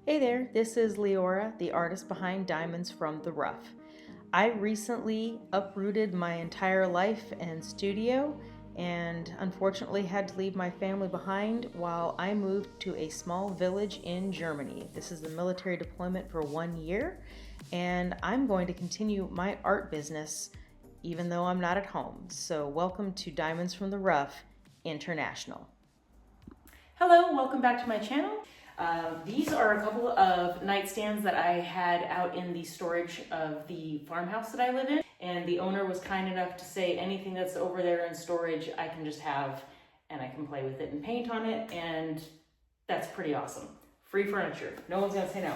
Hey there, this is Leora, the artist behind Diamonds from the Rough. I recently uprooted my entire life and studio and unfortunately had to leave my family behind while I moved to a small village in Germany. This is the military deployment for 1 year, and I'm going to continue my art business even though I'm not at home. So welcome to Diamonds from the Rough International. Hello, welcome back to my channel. These are a couple of nightstands that I had out in the storage of the farmhouse that I live in, and the owner was kind enough to say anything that's over there in storage I can just have and I can play with it and paint on it, and that's pretty awesome. Free furniture, no one's gonna say no.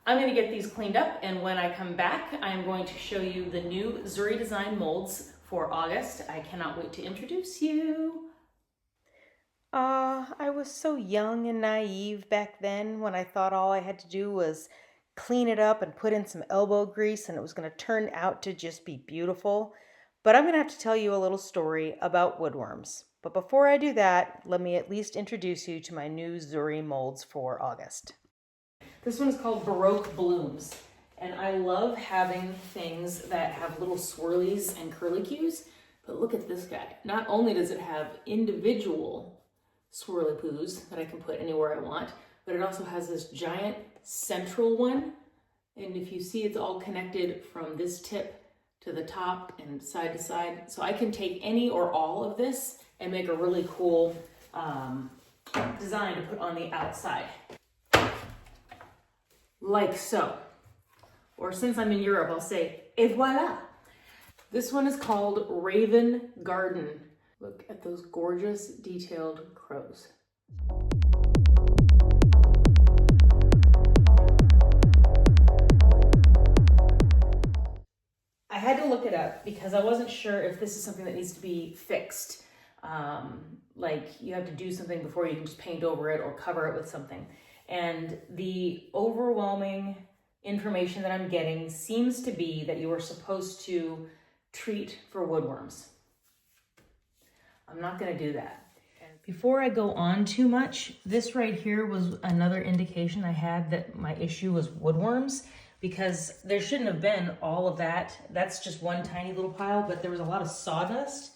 I'm gonna get these cleaned up, and when I come back I'm going to show you the new Zuri design molds for August. I cannot wait to introduce you. I was so young and naive back then when I thought all I had to do was clean it up and put in some elbow grease and it was going to turn out to just be beautiful. But I'm going to have to tell you a little story about woodworms. But before I do that, let me at least introduce you to my new Zuri molds for August. This one is called Baroque Blooms, and I love having things that have little swirlies and curlicues, but look at this guy. Not only does it have individual swirly poos that I can put anywhere I want, but it also has this giant central one, and if you see, it's all connected from this tip to the top and side to side, so I can take any or all of this and make a really cool design to put on the outside. Like so. Or since I'm in Europe, I'll say, et voila. This one is called Raven Garden. Look at those gorgeous detailed crows. I had to look it up because I wasn't sure if this is something that needs to be fixed. Like you have to do something before you can just paint over it or cover it with something. And the overwhelming information that I'm getting seems to be that you are supposed to treat for woodworms. I'm not going to do that. Before I go on too much, this right here was another indication I had that my issue was woodworms, because there shouldn't have been all of that. That's just one tiny little pile, but there was a lot of sawdust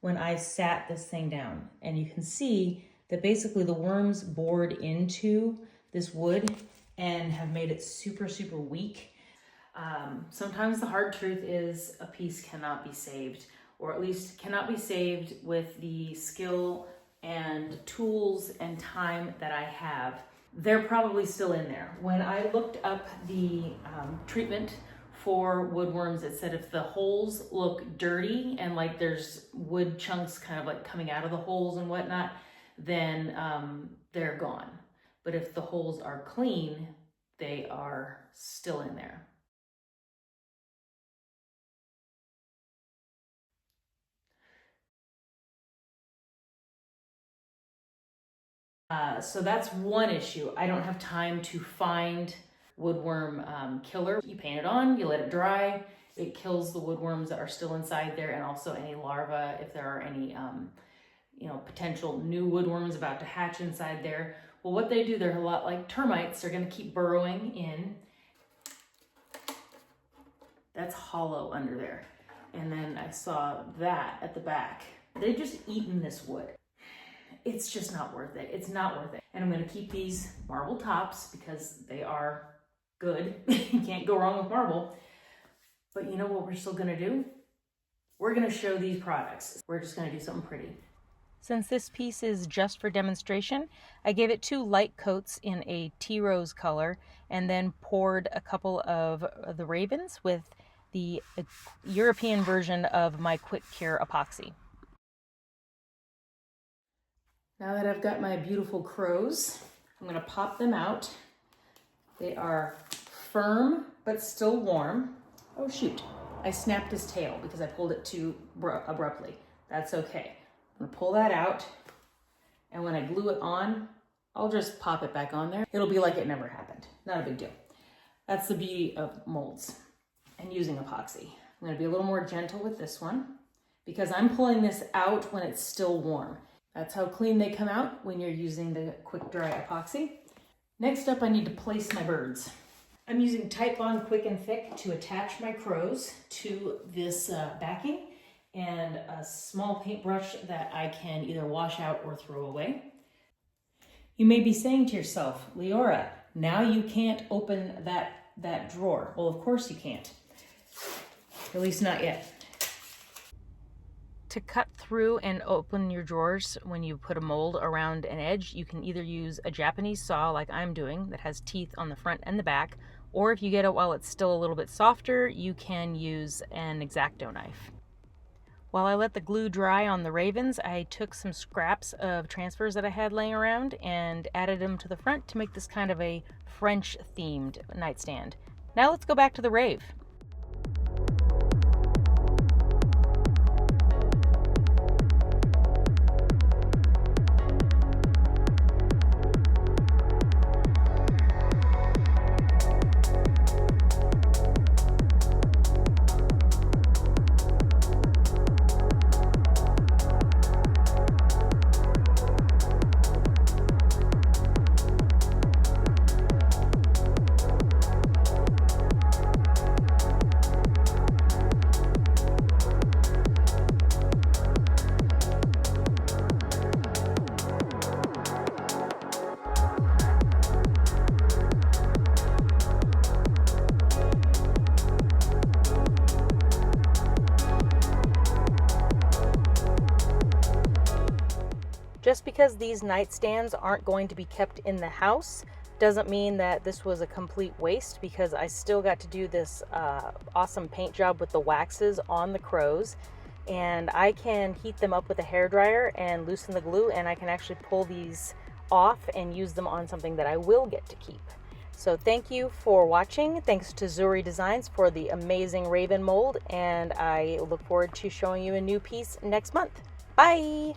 when I sat this thing down. And you can see that basically the worms bored into this wood and have made it super, super weak. Sometimes the hard truth is a piece cannot be saved, or at least cannot be saved with the skill and tools and time that I have. They're probably still in there. When I looked up the treatment for woodworms, it said if the holes look dirty and like there's wood chunks kind of like coming out of the holes and whatnot, then they're gone. But if the holes are clean, they are still in there. So that's one issue. I don't have time to find woodworm killer. You paint it on, you let it dry. It kills the woodworms that are still inside there, and also any larvae, if there are any potential new woodworms about to hatch inside there. Well, what they do, they're a lot like termites. They're going to keep burrowing in. That's hollow under there. And then I saw that at the back. They've just eaten this wood. It's just not worth it. It's not worth it. And I'm going to keep these marble tops because they are good. You can't go wrong with marble. But you know what we're still going to do? We're going to show these products. We're just going to do something pretty. Since this piece is just for demonstration, I gave it 2 light coats in a tea rose color and then poured a couple of the ravens with the European version of my Quick Cure epoxy. Now that I've got my beautiful crows, I'm going to pop them out. They are firm but still warm. Oh shoot, I snapped his tail because I pulled it too abruptly. That's okay. I'm gonna pull that out, and when I glue it on, I'll just pop it back on there. It'll be like it never happened. Not a big deal. That's the beauty of molds and using epoxy. I'm gonna be a little more gentle with this one because I'm pulling this out when it's still warm. That's how clean they come out when you're using the quick dry epoxy. Next up, I need to place my birds. I'm using Type Bond Quick and Thick to attach my crows to this backing, and a small paintbrush that I can either wash out or throw away. You may be saying to yourself, Leora, now you can't open that drawer. Well, of course you can't. At least not yet. To cut through and open your drawers when you put a mold around an edge, you can either use a Japanese saw like I'm doing that has teeth on the front and the back, or if you get it while it's still a little bit softer, you can use an X-Acto knife. While I let the glue dry on the ravens, I took some scraps of transfers that I had laying around and added them to the front to make this kind of a French themed nightstand. Now let's go back to the rave. Just because these nightstands aren't going to be kept in the house doesn't mean that this was a complete waste, because I still got to do this awesome paint job with the waxes on the crows, and I can heat them up with a hairdryer and loosen the glue, and I can actually pull these off and use them on something that I will get to keep. So thank you for watching. Thanks to Zuri Designs for the amazing raven mold, and I look forward to showing you a new piece next month. Bye!